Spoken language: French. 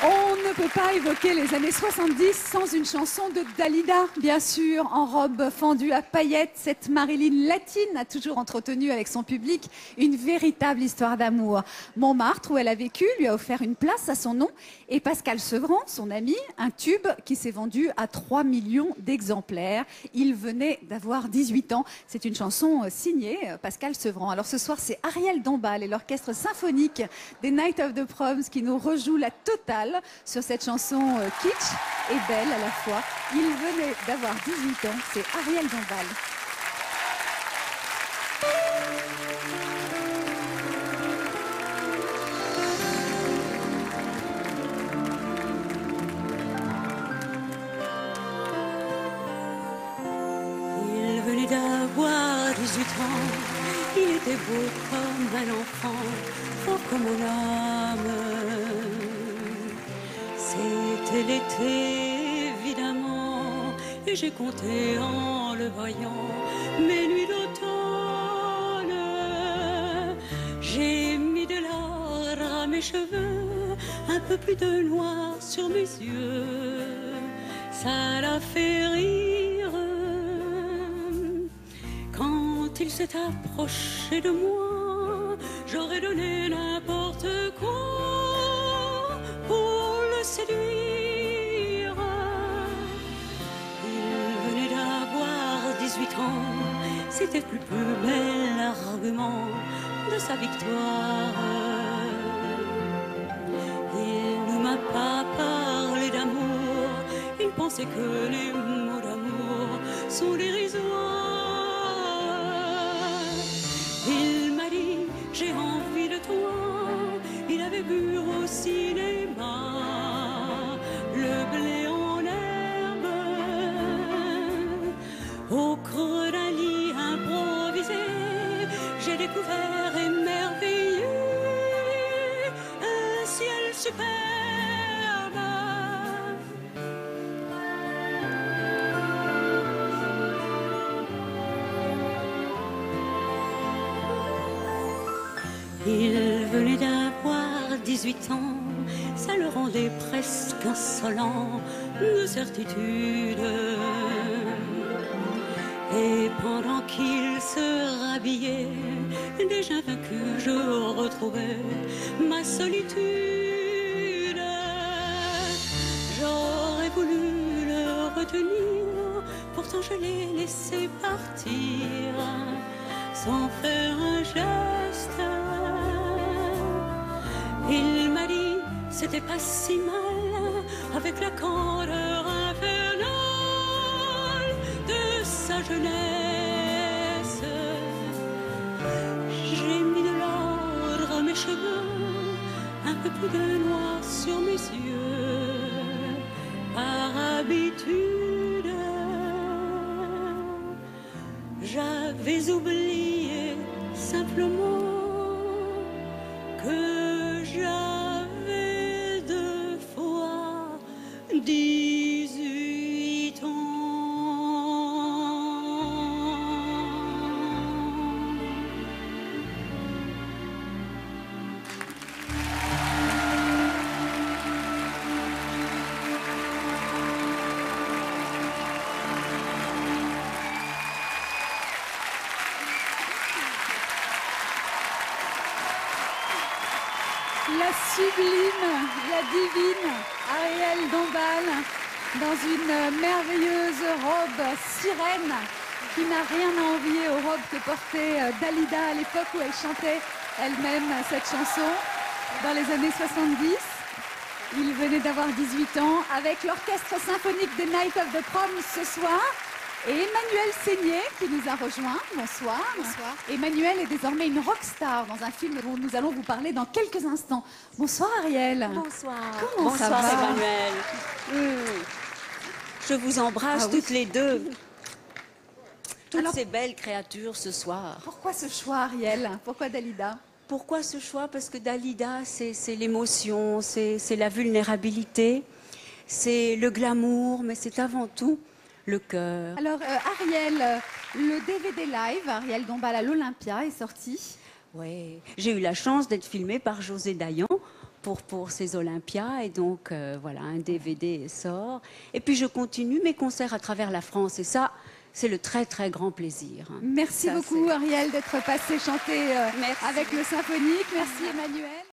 On ne peut pas évoquer les années 70 sans une chanson de Dalida, bien sûr. En robe fendue à paillettes, cette Marilyn latine a toujours entretenu avec son public une véritable histoire d'amour. Montmartre, où elle a vécu, lui a offert une place à son nom. Et Pascal Sevran, son ami, un tube qui s'est vendu à 3 millions d'exemplaires. Il venait d'avoir 18 ans. C'est une chanson signée Pascal Sevran. Alors ce soir, c'est Ariel Dombal et l'orchestre symphonique des Night of the Proms qui nous rejoue la totale sur cette chanson kitsch et belle à la fois. Il venait d'avoir 18 ans, c'est Ariel Dombal. Il venait d'avoir 18 ans, il était beau comme un enfant, fort comme mon âme. C'était l'été, évidemment, et j'ai compté en le voyant mes nuits d'automne. J'ai mis de l'or à mes cheveux, un peu plus de noir sur mes yeux. Ça l'a fait rire quand il s'est approché de moi. J'aurais donné n'importe quoi pour le séduire. Il venait d'avoir 18 ans, c'était le plus bel argument de sa victoire. Il ne m'a pas parlé d'amour, il pensait que les mots d'amour sont dérisoires. Il m'a dit j'ai envie de toi, il avait vu au cinéma le blé en herbe, au creux d'un lit improvisé. J'ai découvert émerveillé un ciel superbe. Il venait d'avoir 18 ans, ça le rendait presque insolent de certitude. Et pendant qu'il se rhabillait, déjà vaincu, je retrouvais ma solitude. J'aurais voulu le retenir, pourtant je l'ai laissé partir sans faire un geste. Il m'a dit c'était pas si mal, avec la candeur infernale de sa jeunesse. J'ai mis de l'ordre à mes cheveux, un peu plus de noir sur mes yeux. Par habitude, j'avais oublié simplement que j'avais 2 fois 18 ans. La sublime, la divine Ariel Dombal dans une merveilleuse robe sirène qui n'a rien à envier aux robes que portait Dalida à l'époque où elle chantait elle-même cette chanson dans les années 70. Il venait d'avoir 18 ans avec l'orchestre symphonique des Night of the Proms ce soir. Et Emmanuel Seigné qui nous a rejoint. Bonsoir. Bonsoir. Emmanuel est désormais une rockstar dans un film dont nous allons vous parler dans quelques instants. Bonsoir Ariel. Bonsoir. Comment ça Bonsoir va? Emmanuel. Je vous embrasse toutes les deux. Toutes Alors- ces belles créatures ce soir. Pourquoi ce choix Ariel? Pourquoi Dalida? Pourquoi ce choix? Parce que Dalida, c'est l'émotion, c'est la vulnérabilité, c'est le glamour, mais c'est avant tout le cœur. Alors Ariel, le DVD live, Ariel Dombal à l'Olympia est sorti. Ouais. J'ai eu la chance d'être filmée par José Dayan pour ces Olympias. Et donc, voilà, un DVD sort. Et puis, je continue mes concerts à travers la France. Et ça, c'est le très, très grand plaisir. Merci beaucoup, Ariel, d'être passée chanter avec le symphonique. Merci, Emmanuel.